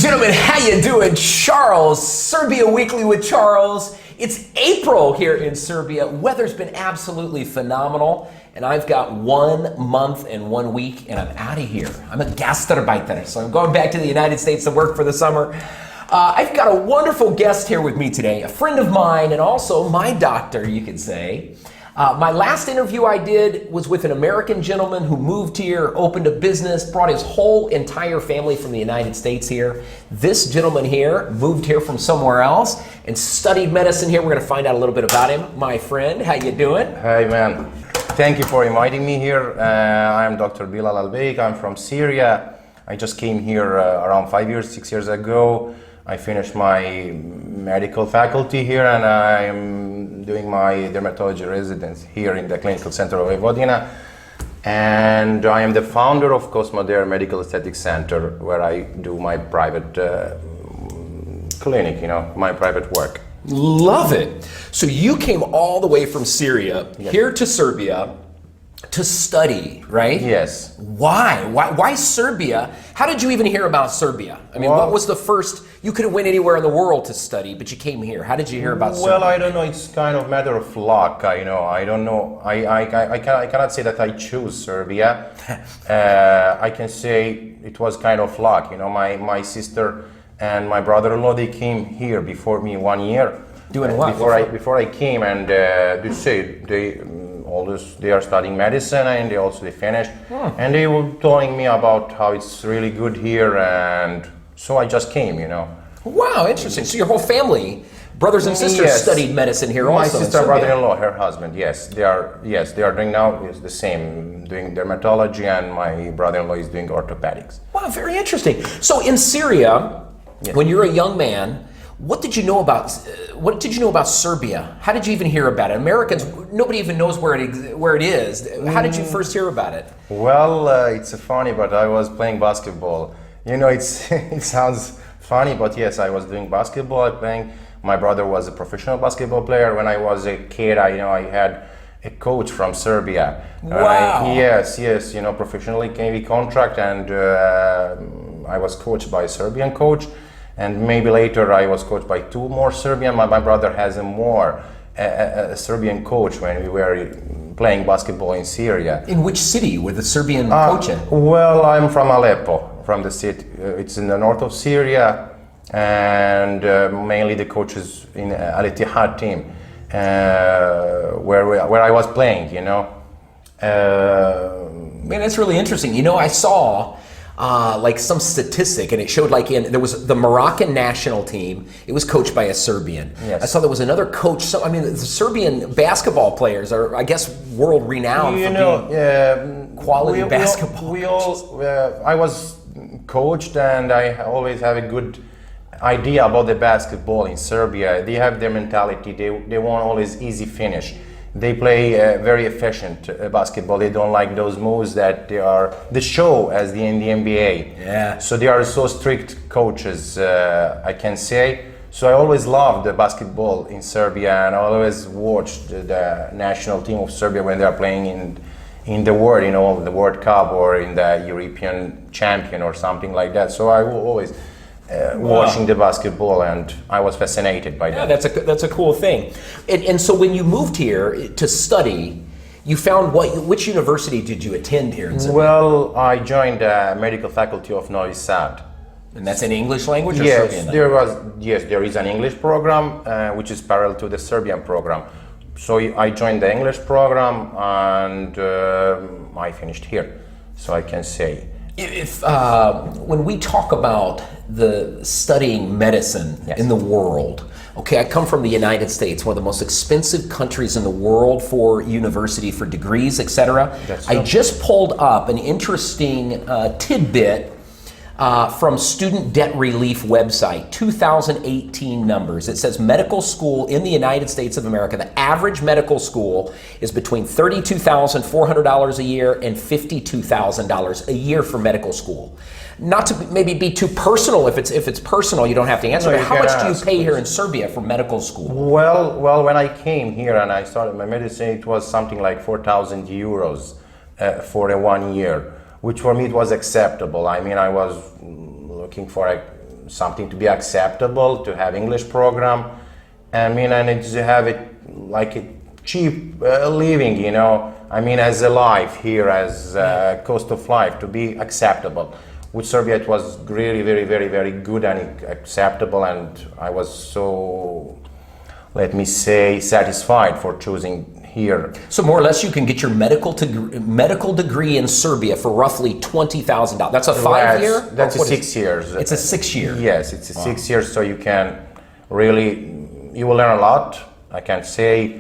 Gentlemen, how you doing? Charles, Serbia Weekly with Charles. It's April here in Serbia. Weather's been absolutely phenomenal, and I've got 1 month and 1 week, and I'm out of here. I'm a gastarbeiter, so I'm going back to the United States to work for the summer. I've got a wonderful guest here with me today, a friend of mine, and also my doctor, you could say. My last interview I did was with an American gentleman who moved here, opened a business, brought his whole entire family from the United States here. This gentleman here moved here from somewhere else and studied medicine here. We're going to find out a little bit about him. My friend, how you doing? Hey man, thank you for inviting me here. I am Dr. Bilal Albeik. I'm from Syria. I just came here around 6 years ago. I finished my medical faculty here, and I'm doing my dermatology residence here in the Clinical Center of Vojvodina. And I am the founder of Cosmoder Medical Aesthetics Center, where I do my private clinic, my private work. Love it. So you came all the way from Syria here to Serbia to study, right? Yes. Why Serbia? How did you even hear about Serbia? I mean, what was the first? You could have went anywhere in the world to study, but you came here. How did you hear about Serbia? Well, I don't know. It's kind of matter of luck. I don't know. I cannot say that I choose Serbia. I can say it was kind of luck. My sister and my brother-in-law, they came here before me 1 year. Doing what? Before I came, and they are studying medicine, and they finished, and they were telling me about how it's really good here, and so I just came. Wow, interesting. So your whole family, brothers and sisters, studied medicine here also. My sister, brother-in-law, her husband, they are doing now is the same, doing dermatology, and my brother-in-law is doing orthopedics. Wow, very interesting. So in Syria, when you're a young man, what did you know about Serbia? How did you even hear about it? Americans, nobody even knows where it is. How did you first hear about it? Well, it's funny, but I was playing basketball. It sounds funny, but yes, I was doing basketball. My brother was a professional basketball player. When I was a kid, I had a coach from Serbia. Wow. Yes, professionally came contract, and I was coached by a Serbian coach. And maybe later I was coached by 2 more Serbian. My brother has a Serbian coach when we were playing basketball in Syria. In which city were the Serbian coaching? Well, I'm from Aleppo, from the city. It's in the north of Syria, and mainly the coach is in Al Ittihad team, where I was playing. Man, that's really interesting. I saw some statistic, and it showed there was the Moroccan national team. It was coached by a Serbian. Yes. I saw there was another coach. The Serbian basketball players are, I guess, world renowned for being quality basketball coaches. I was coached, and I always have a good idea about the basketball in Serbia. They have their mentality. They want always easy finish. They play very efficient basketball. They don't like those moves that they are the show as in the NBA. Yeah. So they are so strict coaches, I can say. So I always loved the basketball in Serbia, and I always watched the national team of Serbia when they are playing in the world, the World Cup or in the European champion or something like that. So I will always watching the basketball, and I was fascinated by that. Yeah, that's a cool thing. And so when you moved here to study, you found which university did you attend here in Serbia? Well, I joined the medical faculty of Novi Sad. And that's in English language or yes, Serbian? There is an English program which is parallel to the Serbian program. So I joined the English program, and I finished here. So I can say. If when we talk about the studying medicine in the world, okay, I come from the United States, one of the most expensive countries in the world for university, for degrees, etc. I just pulled up an interesting tidbit from Student Debt Relief website, 2018 numbers. It says medical school in the United States of America, the average medical school is between $32,400 a year and $52,000 a year for medical school. Not to maybe be too personal. If it's personal, you don't have to answer. But how much do you pay here in Serbia for medical school? Well, when I came here and I started my medicine, it was something like 4,000 euros for 1 year, which for me it was acceptable. I mean, I was looking for something to be acceptable, to have English program. I mean, and to have it like a cheap living, you know. I mean, as a life here, as cost of life, to be acceptable. With Serbia, it was really very good and acceptable, and I was so, let me say, satisfied for choosing here. So more or less, you can get your medical degree in Serbia for roughly $20,000. That's a 5-year? That's a 6 years. It's a 6-year. Yes, it's a 6 years, so you can really, you will learn a lot. I can say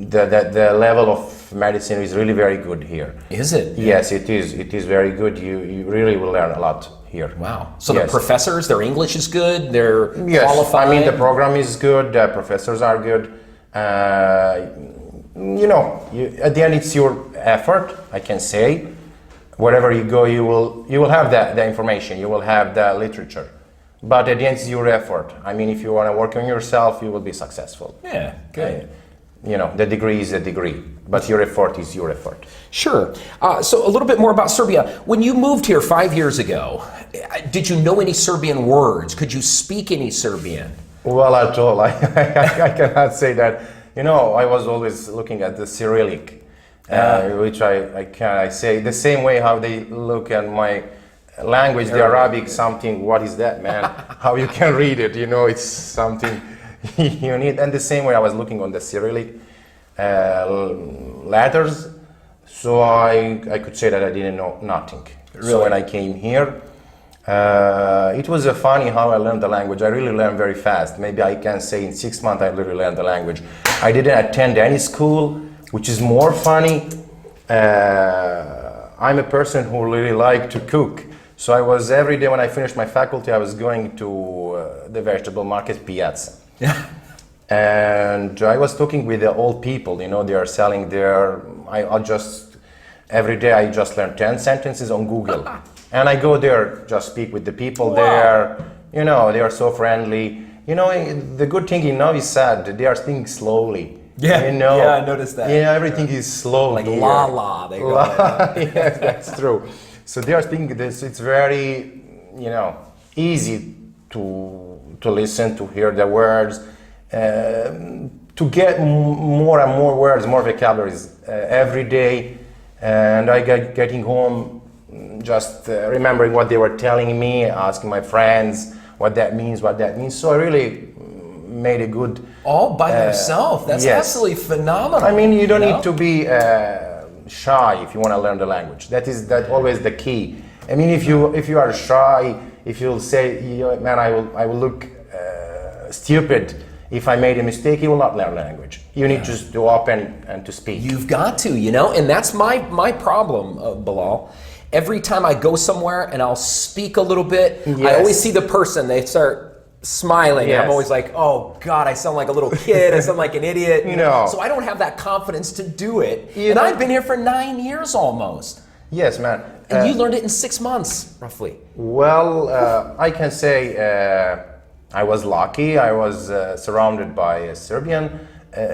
the level of medicine is really very good here. Is it? Yes, it is. It is very good. You really will learn a lot here. Wow. So the professors, their English is good, they're qualified? I mean, the program is good, the professors are good. You know, at the end it's your effort, I can say. Wherever you go, you will have the information, you will have the literature. But at the end it's your effort. I mean, if you want to work on yourself, you will be successful. Yeah, good. You know, the degree is a degree, but your effort is your effort. Sure. So a little bit more about Serbia. When you moved here 5 years ago, did you know any Serbian words? Could you speak any Serbian? Well, at all. I cannot say that. You know, I was always looking at the Cyrillic, which I say the same way how they look at my language, the Arabic, something, what is that, man? How you can read it, you know, it's something you need. And the same way I was looking on the Cyrillic letters, so I could say that I didn't know nothing. Really? So when I came here, it was funny how I learned the language. I really learned very fast. Maybe I can say in 6 months I really learned the language. I didn't attend any school, which is more funny. I'm a person who really like to cook. So I was every day when I finished my faculty, I was going to the vegetable market, Piazza. Yeah. And I was talking with the old people, you know, they are selling their, every day I just learn 10 sentences on Google. And I go there, just speak with the people there, you know, they are so friendly. You know, the good thing in Novi Sad, they are speaking slowly. Yeah, you know, yeah, I noticed that. Yeah, everything is slow. Like here. la, they go. Yes, that's true. So they are speaking this, it's very, you know, easy to listen, to hear the words, to get more and more words, more vocabularies every day. And I getting home, just remembering what they were telling me, asking my friends what that means. So I really made a good... All by yourself? That's absolutely phenomenal. I mean, you don't need to be shy if you want to learn the language. That always the key. I mean, if you are shy, if you'll say, man, I will look stupid if I made a mistake, you will not learn language. You need just to open and to speak. You've got to, you know, and that's my problem, Bilal. Every time I go somewhere and I'll speak a little bit, I always see the person, they start smiling. Yes. And I'm always like, oh God, I sound like a little kid, I sound like an idiot. You know? So I don't have that confidence to do it. And I've been here for 9 years almost. Yes, man. And you learned it in 6 months, roughly. Well, I can say I was lucky. I was surrounded by Serbian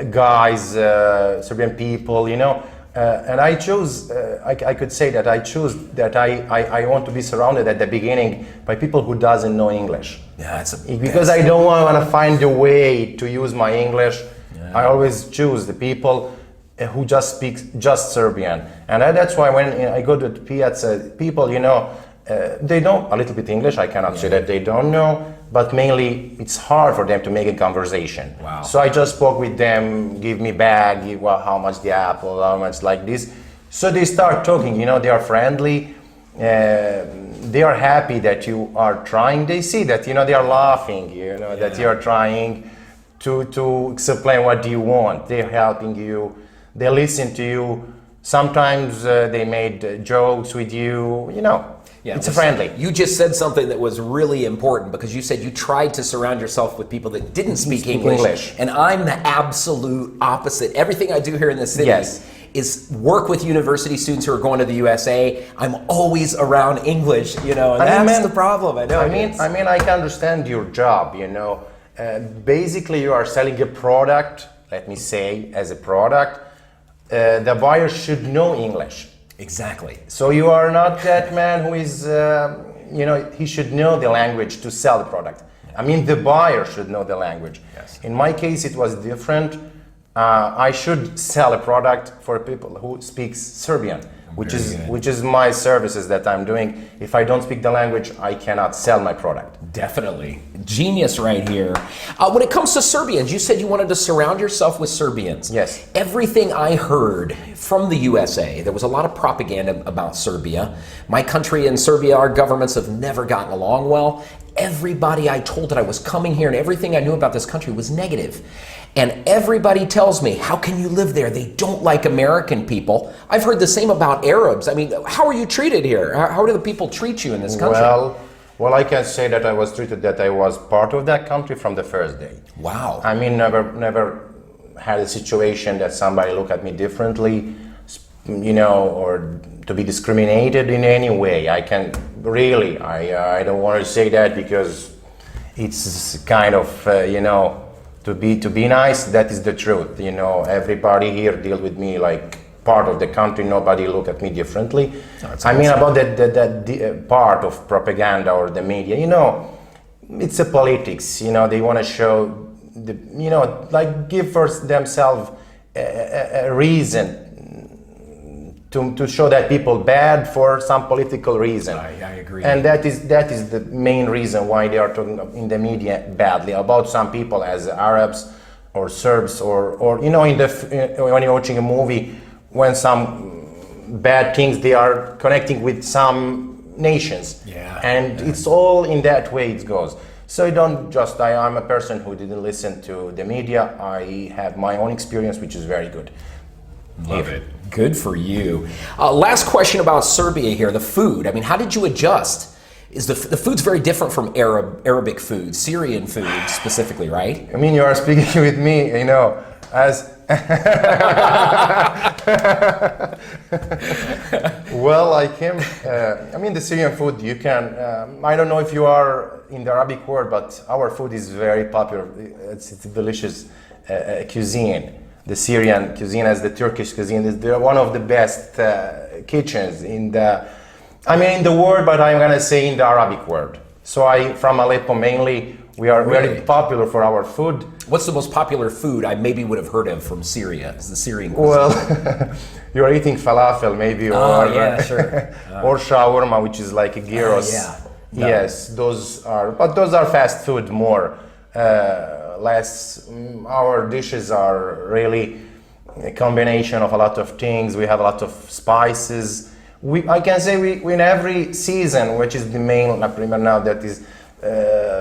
guys, Serbian people, you know. And I chose, I could say that I chose that I want to be surrounded at the beginning by people who doesn't know English. Yeah, because I don't want to find a way to use my English. Yeah. I always choose the people who just speak just Serbian. And that's why when I go to the Piazza, people, you know, they know a little bit English. I cannot say that they don't know, but mainly it's hard for them to make a conversation. Wow. So I just spoke with them, give me bag, how much the apple, how much like this. So they start talking, you know, they are friendly. They are happy that you are trying. They see that, you know, they are laughing, you know, that you are trying to explain what do you want. They're helping you. They listen to you. Sometimes they made jokes with you, you know. Yeah, it's friendly. You just said something that was really important because you said you tried to surround yourself with people that didn't speak English. And I'm the absolute opposite. Everything I do here in the city is work with university students who are going to the USA. I'm always around English, you know, and that's the problem. I know. I mean, I can understand your job, you know. Basically, you are selling a product, let me say, as a product. The buyer should know English. Exactly. So you are not that man who is, he should know the language to sell the product. I mean, the buyer should know the language. Yes. In my case, it was different. I should sell a product for people who speak Serbian, which is my services that I'm doing. If I don't speak the language, I cannot sell my product. Definitely. Genius right here. When it comes to Serbians, you said you wanted to surround yourself with Serbians. Yes. Everything I heard from the USA, there was a lot of propaganda about Serbia. My country and Serbia, our governments have never gotten along well. Everybody I told that I was coming here and everything I knew about this country was negative. And everybody tells me, how can you live there? They don't like American people. I've heard the same about Arabs. I mean, how are you treated here? How do the people treat you in this country? Well, I can say that I was treated that I was part of that country from the first day. Wow. I mean, never had a situation that somebody looked at me differently, or to be discriminated in any way. I don't want to say that because it's kind of, to be nice, that is the truth. Everybody here deal with me like part of the country. Nobody look at me differently. I mean, about that part of propaganda or the media, it's a politics. They want to show give for themselves a reason to show that people bad for some political reason. I agree. And that is the main reason why they are talking in the media badly about some people as Arabs or Serbs or when you're watching a movie, when some bad things they are connecting with some nations. It's all in that way it goes. So I'm a person who didn't listen to the media. I have my own experience, which is very good. Love it. Good for you. Last question about Serbia here, the food. I mean, how did you adjust? Is the food's very different from Arabic food, Syrian food specifically, right? I mean, you are speaking with me, as well, I came. The Syrian food. You can. I don't know if you are in the Arabic world, but our food is very popular. It's a delicious cuisine. The Syrian cuisine, as the Turkish cuisine, they're one of the best kitchens in the world, but I'm gonna say in the Arabic world. So from Aleppo mainly. We are very popular for our food. What's the most popular food I maybe would have heard of from Syria? Is the Syrian cuisine? Well, you're eating falafel maybe, sure. Or shawarma, which is like a gyros. Yes, those are fast food more. Our dishes are really a combination of a lot of things. We have a lot of spices. I can say we in every season, which is the main, now that is.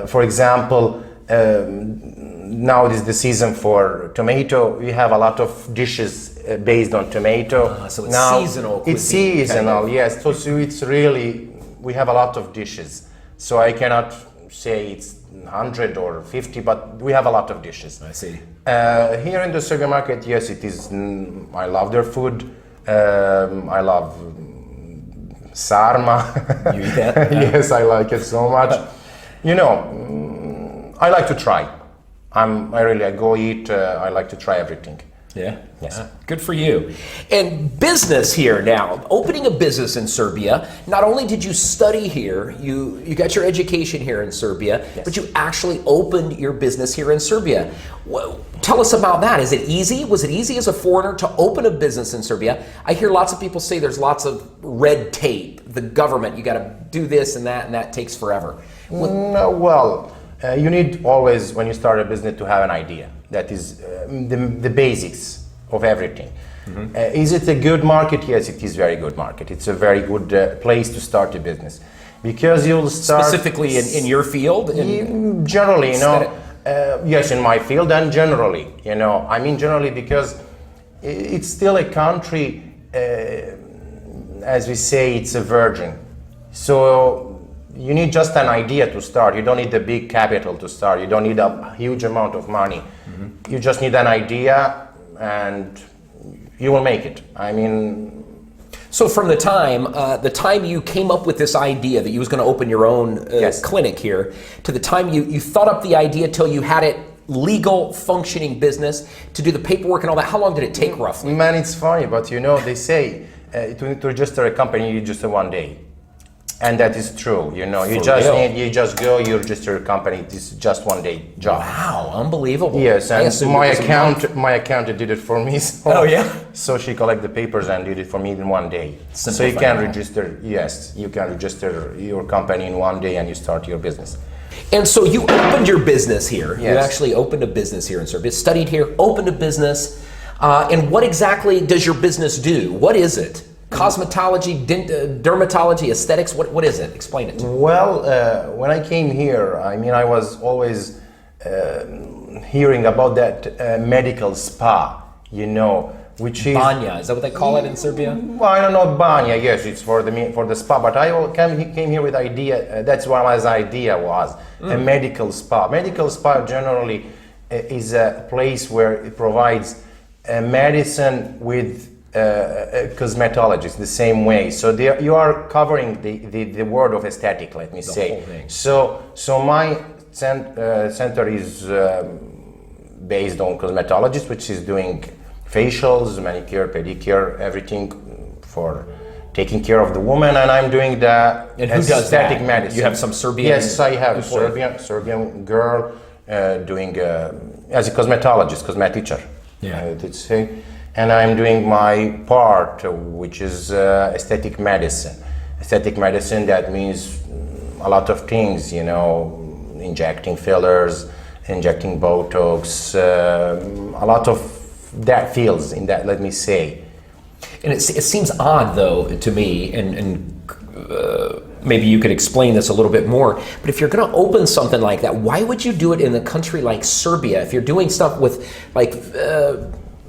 For example, now is the season for tomato. We have a lot of dishes based on tomato. So it's seasonal cuisine. It's seasonal, yes. So it's really, we have a lot of dishes. So I cannot say it's 100 or 50, but we have a lot of dishes. I see. Here in the Serbian market, yes, it is. I love their food. I love sarma. You eat that? Yes, I like it so much. I like to try. I go eat. I like to try everything. Yeah. Yes. Good for you. And business here now, opening a business in Serbia. Not only did you study here, you got your education here in Serbia, yes, but you actually opened your business here in Serbia. Well, tell us about that. Is it easy? Was it easy as a foreigner to open a business in Serbia? I hear lots of people say there's lots of red tape. The government, you got to do this and that takes forever. You need always, when you start a business, to have an idea. That is the basics of everything. Mm-hmm. Is it a good market? Yes, it is a very good market. It's a very good place to start a business. Because you'll start... Specifically in your field? Generally, yes, in my field and generally, generally because it's still a country, as we say, it's a virgin. So you need just an idea to start. You don't need a big capital to start. You don't need a huge amount of money. Mm-hmm. You just need an idea and you will make it. So from the time you came up with this idea that you was going to open your own yes, clinic here, to the time you thought up the idea till you had it legal functioning business, to do the paperwork and all that, how long did it take roughly? Man, it's funny, but they say to register a company you need just one day. And that is true, you know. You just go, you register your company. It's just 1 day job. Wow, unbelievable. Yes, and my accountant did it for me. So, oh yeah. So she collected the papers and did it for me in 1 day. So you can register. Yes, you can register your company in 1 day and you start your business. And so you opened your business here. Yes. You actually opened a business here in Serbia. Studied here, opened a business. And what exactly does your business do? What is it? Cosmetology, dermatology, aesthetics, what is it? Explain it to me. Well, when I came here, I mean, I was always hearing about that medical spa, you know, which is... Banya, is that what they call it in Serbia? Well, I don't know, banya, yes, it's for the spa, but I came here with idea, that's what my idea was, a medical spa. Medical spa generally is a place where it provides medicine with cosmetologists the same way, so you are covering the word of aesthetic, let me say. So my center is based on cosmetologists, which is doing facials, manicure, pedicure, everything for taking care of the woman, and I'm doing the aesthetic medicine. You have some Serbian? Yes, I have a Serbian girl doing as a cosmetologist, cosmetician. Yeah. Let's say. And I'm doing my part, which is aesthetic medicine. Aesthetic medicine, that means a lot of things, you know, injecting fillers, injecting Botox, a lot of that fields in that, let me say. And it seems odd, though, to me, and maybe you could explain this a little bit more, but if you're going to open something like that, why would you do it in a country like Serbia? If you're doing stuff with, like,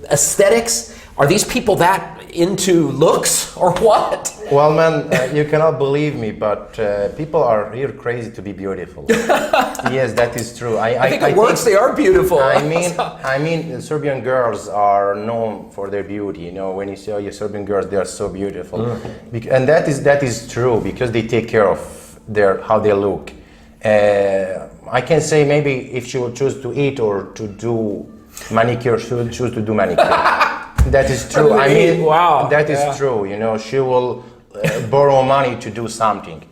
aesthetics, are these people that into looks or what? Well, man, you cannot believe me, but people are here crazy to be beautiful. Yes, that is true. I think it works. They are beautiful. I mean, Serbian girls are known for their beauty. You know, when you see your Serbian girls, they are so beautiful, and that is true because they take care of how they look. I can say maybe if she would choose to eat or to do manicure, she will choose to do manicure. That is true. I mean, wow. That is true. You know, she will borrow money to do something.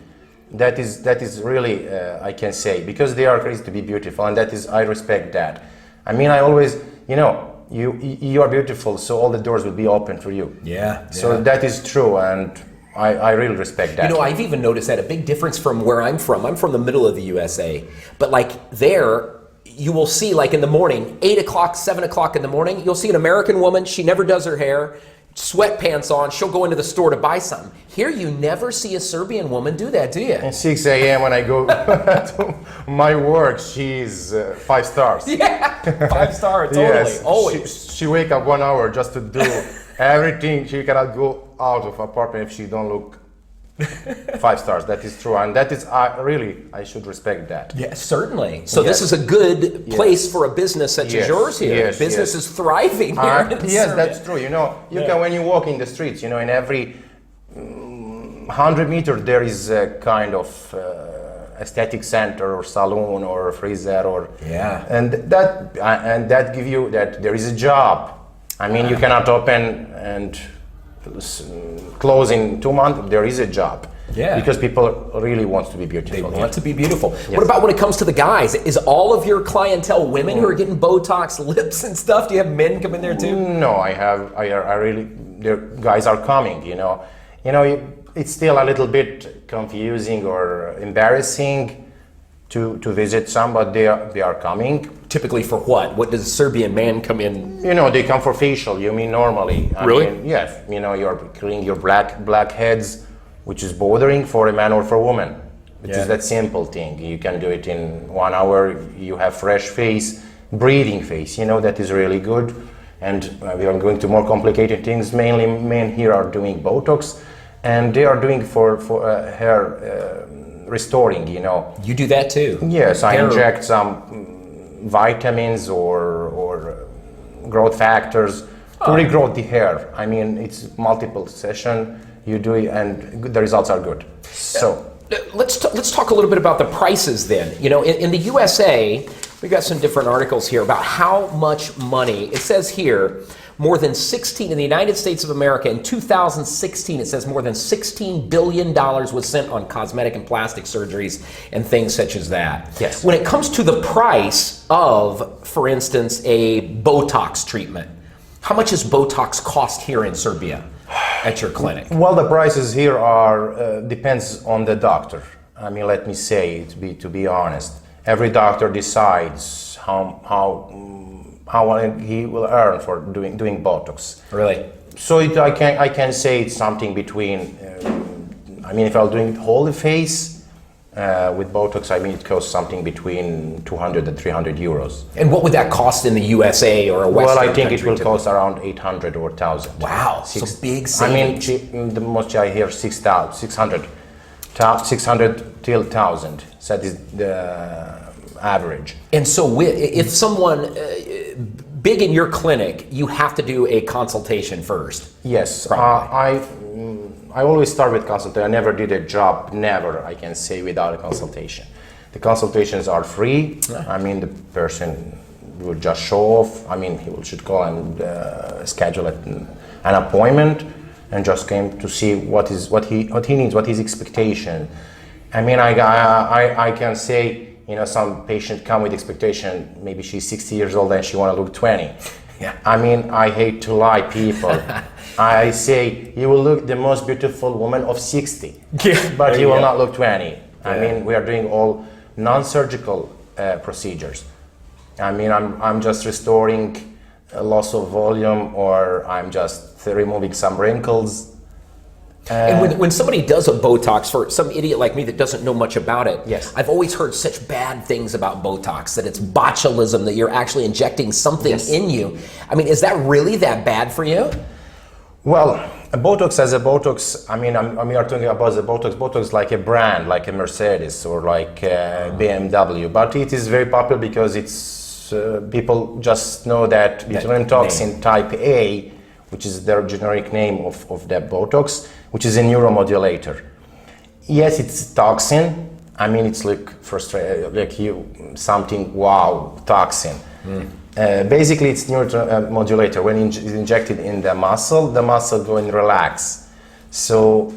That is really, I can say, because they are crazy to be beautiful, and I respect that. I mean, I always, you know, you are beautiful, so all the doors will be open for you. Yeah. So that is true, and I really respect that. You know, I've even noticed that a big difference from where I'm from. I'm from the middle of the USA, but like there, you will see, like in the morning, 8 o'clock, 7 o'clock in the morning, you'll see an American woman, she never does her hair, sweatpants on, she'll go into the store to buy something. Here you never see a Serbian woman do that, do you? At 6 a.m. when I go to my work, she's 5 stars. Yeah, 5 stars, totally, yes, always. She wake up 1 hour just to do everything. She cannot go out of apartment if she don't look 5 stars. That is true, and that is really, I should respect that. Yes, certainly. So this is a good place for a business such as yours here. Yes, business is thriving here. Yes, that's true. You know, you can, when you walk in the streets, you know, in every 100 meters there is a kind of aesthetic center or salon or freezer or and that give you that there is a job. I mean, you cannot open and close in 2 months. There is a job. Yeah. Because people really want to be beautiful. They want to be beautiful. Yes. What about when it comes to the guys? Is all of your clientele women who are getting Botox lips and stuff? Do you have men come in there too? No, I really, the guys are coming, you know. It's still a little bit confusing or embarrassing to visit some, but they are coming. Typically for what? What does a Serbian man come in? You know, they come for facial, you mean normally. Really? I mean, yes, you know, you're cleaning your black heads, which is bothering for a man or for a woman. Which is that simple thing. You can do it in 1 hour, you have fresh face, breathing face, you know, that is really good. And we are going to more complicated things. Mainly men here are doing Botox, and they are doing for hair restoring, you know. You do that too? Yes, I inject some vitamins or growth factors to regrow the hair. I mean, it's multiple session. You do it, and the results are good. So let's talk a little bit about the prices then. You know, in the USA, we've got some different articles here about how much money. It says here, more than 16 in the United States of America in 2016. It says more than $16 billion was spent on cosmetic and plastic surgeries and things such as that. Yes. When it comes to the price of, for instance, a Botox treatment, how much does Botox cost here in Serbia at your clinic? Well, the prices here are depends on the doctor. I mean, let me say to be honest. Every doctor decides how he will earn for doing Botox. Really? So I can say it's something between. I mean, if I'm doing whole face with Botox, I mean it costs something between 200 and 300 euros. And what would that cost in the USA or a Western Well, I think it country will to- cost around 800 or 1,000. Wow, so big savings. The most I hear 600 till 1,000. So that is the average. And so if someone big in your clinic, you have to do a consultation first. Yes, Probably. I always start with consultation. I never did a job, never, I can say, without a consultation. The consultations are free. I mean, the person will just show off. I mean, should call and schedule an appointment and just came to see what he needs, what his expectation. I mean, I can say, you know, some patient come with expectation, maybe she's 60 years old and she want to look 20. Yeah. I mean, I hate to lie, people. I say, you will look the most beautiful woman of 60, Yeah, but there you will go. not look 20. I Yeah. mean, we are doing all non-surgical procedures. I mean, I'm just restoring a loss of volume, or I'm just removing some wrinkles. And when somebody does a Botox, for some idiot like me that doesn't know much about it, Yes. I've always heard such bad things about Botox, that it's botulism, that you're actually injecting something Yes. in you. I mean, is that really that bad for you? Well, a Botox as a Botox, I mean, we are talking about the Botox. Botox is like a brand, like a Mercedes or like a BMW, but it is very popular because it's people just know that botulinum toxin type A, which is their generic name of that Botox, which is a neuromodulator. Yes, it's toxin. I mean, it's like something wow, toxin. Basically, it's neuromodulator. When it's injected in the muscle go and relax. So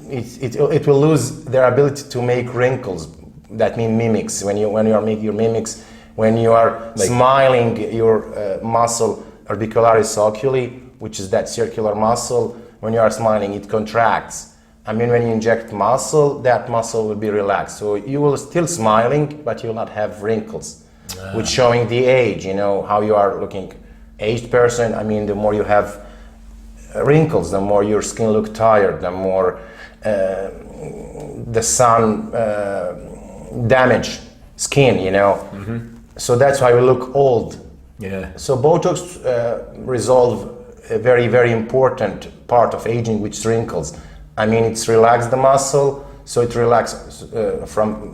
it will lose their ability to make wrinkles. That means mimics. When you are making your mimics, when you are smiling, your muscle orbicularis oculi, which is that circular muscle, when you are smiling, it contracts. I mean, when you inject muscle, that muscle will be relaxed. So you will still smiling, but you will not have wrinkles, which showing the age, you know, how you are looking. Aged person, I mean, the more you have wrinkles, the more your skin look tired, the more the sun damage skin, you know. So that's why we look old. Yeah. So Botox resolve a very, very important part of aging, which is wrinkles. I mean, it's relaxed the muscle, so it relaxes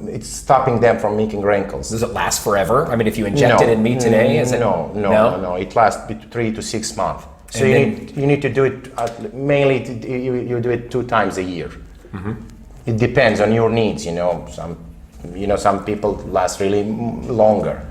it's stopping them from making wrinkles. Does it last forever? I mean, if you inject it in me today, is it? No. It lasts 3 to 6 months. So you need to do it mainly. You do it 2 times a year. It depends on your needs. You know, some people last really longer.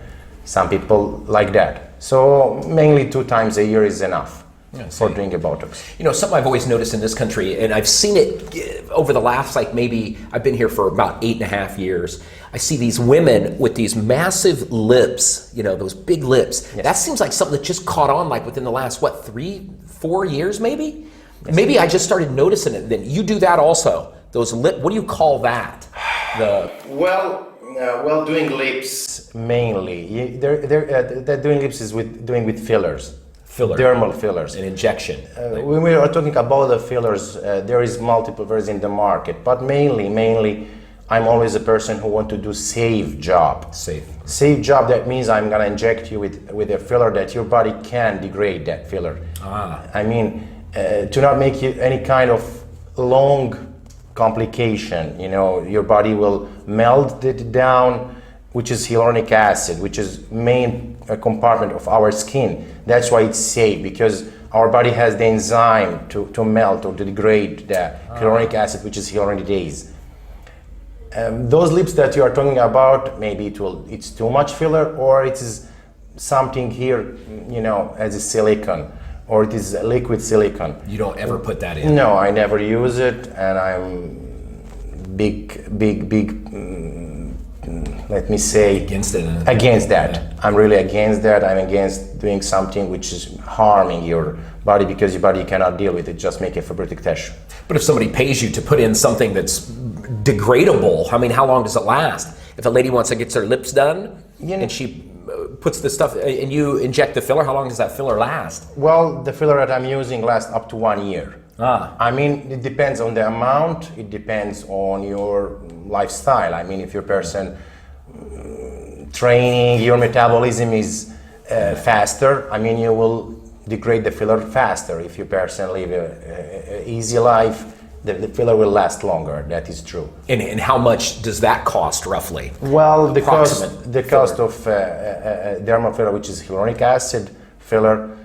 Some people like that. So mainly 2 times a year is enough for doing a Botox. You know, something I've always noticed in this country, and I've seen it over the last, maybe, I've been here for about 8.5 years. I see these women with these massive lips, you know, those big lips. Yes. That seems like something that just caught on within the last, 3-4 years maybe? Yes. Maybe I just started noticing it then. You do that also. Those what do you call that? Well, doing lips mainly. They're doing lips is with fillers. Dermal fillers. An injection. When we are talking about the fillers, there is multiple versions in the market, but mainly, I'm always a person who want to do safe job. Safe job. That means I'm gonna inject you with a filler that your body can degrade that filler. I mean, to not make you any kind of long complication. You know, your body will melt it down, which is hyaluronic acid, which is main compartment of our skin. That's why it's safe, because our body has the enzyme to melt or to degrade the hyaluronic acid, which is hyaluronidase. Those lips that you are talking about, maybe it's too much filler, or it is something here, you know, as a silicone, or it is liquid silicone. You don't ever put that in? No, I never use it, and I'm big, let me say, Against it? Against that. I'm really against that. I'm against doing something which is harming your body, because your body cannot deal with it, just make a fibrotic tissue. But if somebody pays you to put in something that's degradable, I mean, how long does it last? If a lady wants to get her lips done, and she puts the stuff, and you inject the filler, how long does that filler last? Well, the filler that I'm using lasts up to 1 year. I mean, it depends on the amount, it depends on your lifestyle. I mean, if your person training, your metabolism is faster, I mean, you will degrade the filler faster. If your person live a easy life, the filler will last longer. That is true. And how much does that cost roughly? Well, the cost of dermal filler, which is hyaluronic acid filler,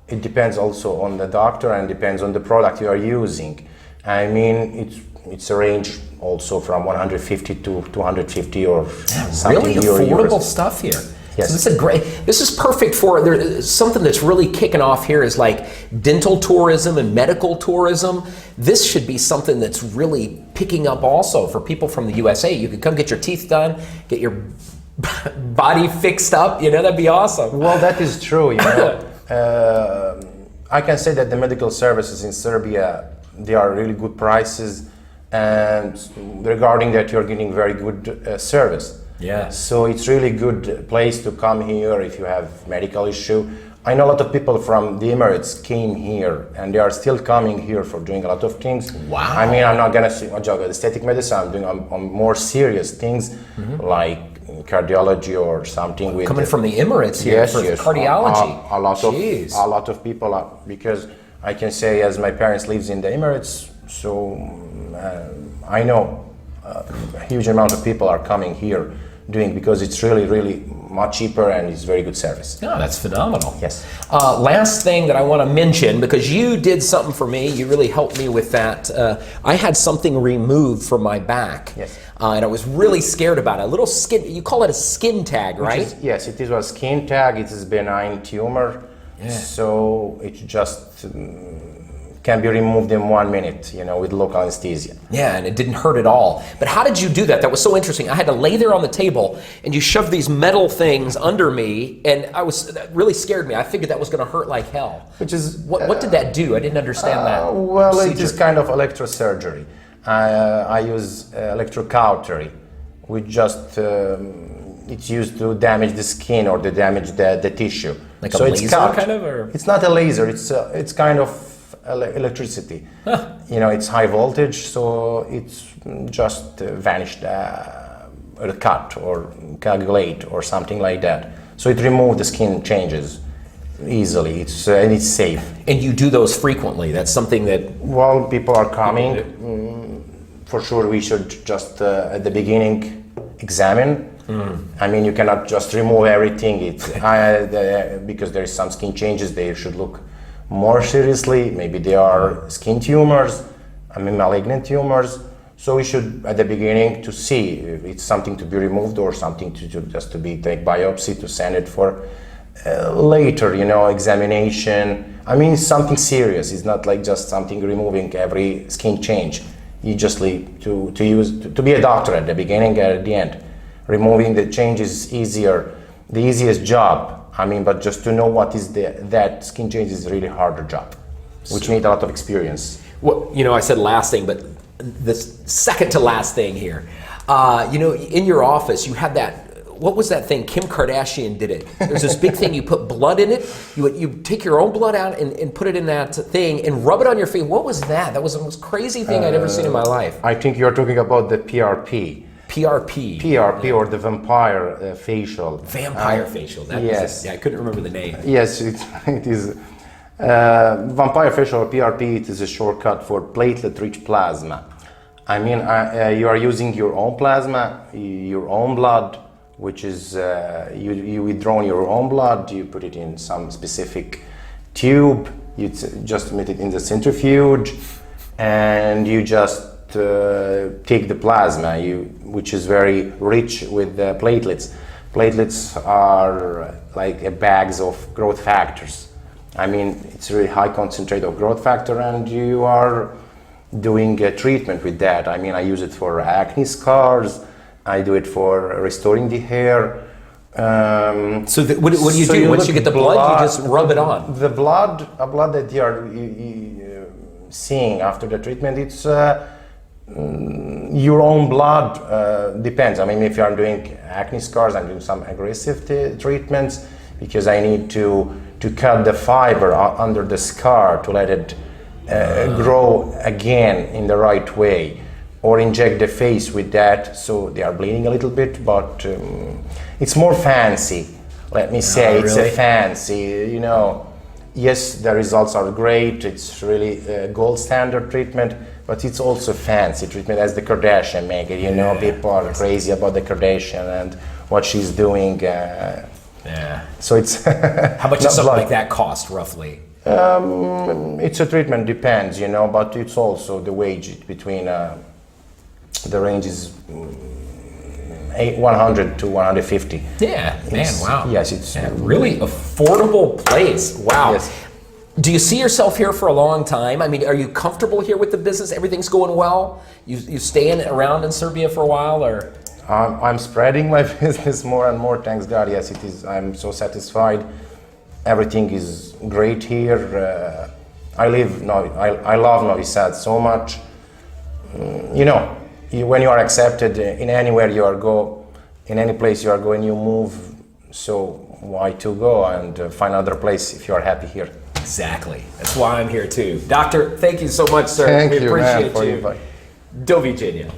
it depends also on the doctor and depends on the product you are using. I mean, it's a range also from 150 to 250 or something. Really affordable stuff here. Yes. So this is perfect for, there's something that's really kicking off here is like dental tourism and medical tourism. This should be something that's really picking up also for people from the USA. You could come get your teeth done, get your body fixed up, that'd be awesome. Well, that is true, I can say that the medical services in Serbia, they are really good prices, and regarding that, you're getting very good service. Yeah. So it's really good place to come here if you have medical issue. I know a lot of people from the Emirates came here, and they are still coming here for doing a lot of things. Wow. I mean, I'm not gonna say aesthetic medicine. I'm doing on more serious things like cardiology or something with coming from the Emirates here for cardiology. A lot of people are, because I can say, as my parents lives in the Emirates, so I know a huge amount of people are coming here doing, because it's really much cheaper and it's very good service. Oh, that's phenomenal. Yes. Last thing that I want to mention, because you did something for me, you really helped me with that. I had something removed from my back. Yes. And I was really scared about it. A little skin, you call it a skin tag, right? Yes, it is a skin tag. It is a benign tumor. Yeah. So it just can be removed in 1 minute, with local anesthesia. Yeah, and it didn't hurt at all. But how did you do that? That was so interesting. I had to lay there on the table, and you shoved these metal things under me, and that really scared me. I figured that was going to hurt like hell. Which is what did that do? I didn't understand that. Well, procedure. It is kind of electrosurgery. I use electrocautery, which just it's used to damage the skin or to damage the tissue. Like a laser kind of, or it's not a laser. It's kind of electricity. Huh. It's high voltage, so it's just vanished a cut or coagulate or something like that. So it removes the skin changes easily. And it's safe. And you do those frequently. That's something that while people are coming, for sure we should just at the beginning examine. I mean, you cannot just remove everything. Because there is some skin changes, they should look more seriously. Maybe they are skin tumors, malignant tumors. So we should, at the beginning, to see if it's something to be removed or something just to be take biopsy to send it for later, examination. I mean, something serious. It's not like just something removing every skin change. You just need to be a doctor at the beginning and at the end. Removing the change is easier, the easiest job. I mean, but just to know what is that skin change is a really harder job, which needs a lot of experience. Well, I said last thing, but the second to last thing here. In your office, you had that. What was that thing? Kim Kardashian did it. There's this big thing. You put blood in it. You take your own blood out and put it in that thing and rub it on your face. What was that? That was the most crazy thing I'd ever seen in my life. I think you're talking about the PRP. PRP, or the vampire facial. Vampire facial. That yes. I couldn't remember the name. Yes, it is. Vampire facial, or PRP, it is a shortcut for platelet-rich plasma. I mean, you are using your own plasma, your own blood, which is you withdraw your own blood, you put it in some specific tube, you just put it in the centrifuge, and you just take the plasma, which is very rich with platelets. Platelets are like bags of growth factors. I mean, it's really high concentrate of growth factor, and you are doing a treatment with that. I mean, I use it for acne scars. I do it for restoring the hair. So what do you do? Once you get the blood, you just rub it on. The blood that you are seeing after the treatment, it's your own blood. Depends. I mean, if you are doing acne scars, I'm doing some aggressive treatments because I need to cut the fiber under the scar to let it grow again in the right way, or inject the face with that, so they are bleeding a little bit, but it's more fancy. Let me say, it's really? a fancy, you know. Yes, the results are great. It's really a gold standard treatment, but it's also fancy treatment, as the Kardashian make it. You know, people are crazy about the Kardashian and what she's doing. Yeah. So it's How much does something like that cost, roughly? It's a treatment, depends, you know, but it's also the wage between the range is 100 to 150. Yeah, man, wow. Yes, it's really affordable place. Wow. Yes. Do you see yourself here for a long time? I mean, are you comfortable here with the business? Everything's going well? You staying around in Serbia for a while, or? I'm spreading my business more and more, thanks God. Yes, it is. I'm so satisfied. Everything is great here. I love Novi Sad so much. You know, when you are accepted in anywhere you are go, in any place you are going, you move. So why to go and find another place if you are happy here? Exactly. That's why I'm here too. Doctor, thank you so much, sir. Thank we you, appreciate man, for you. your invite. Do widzenia.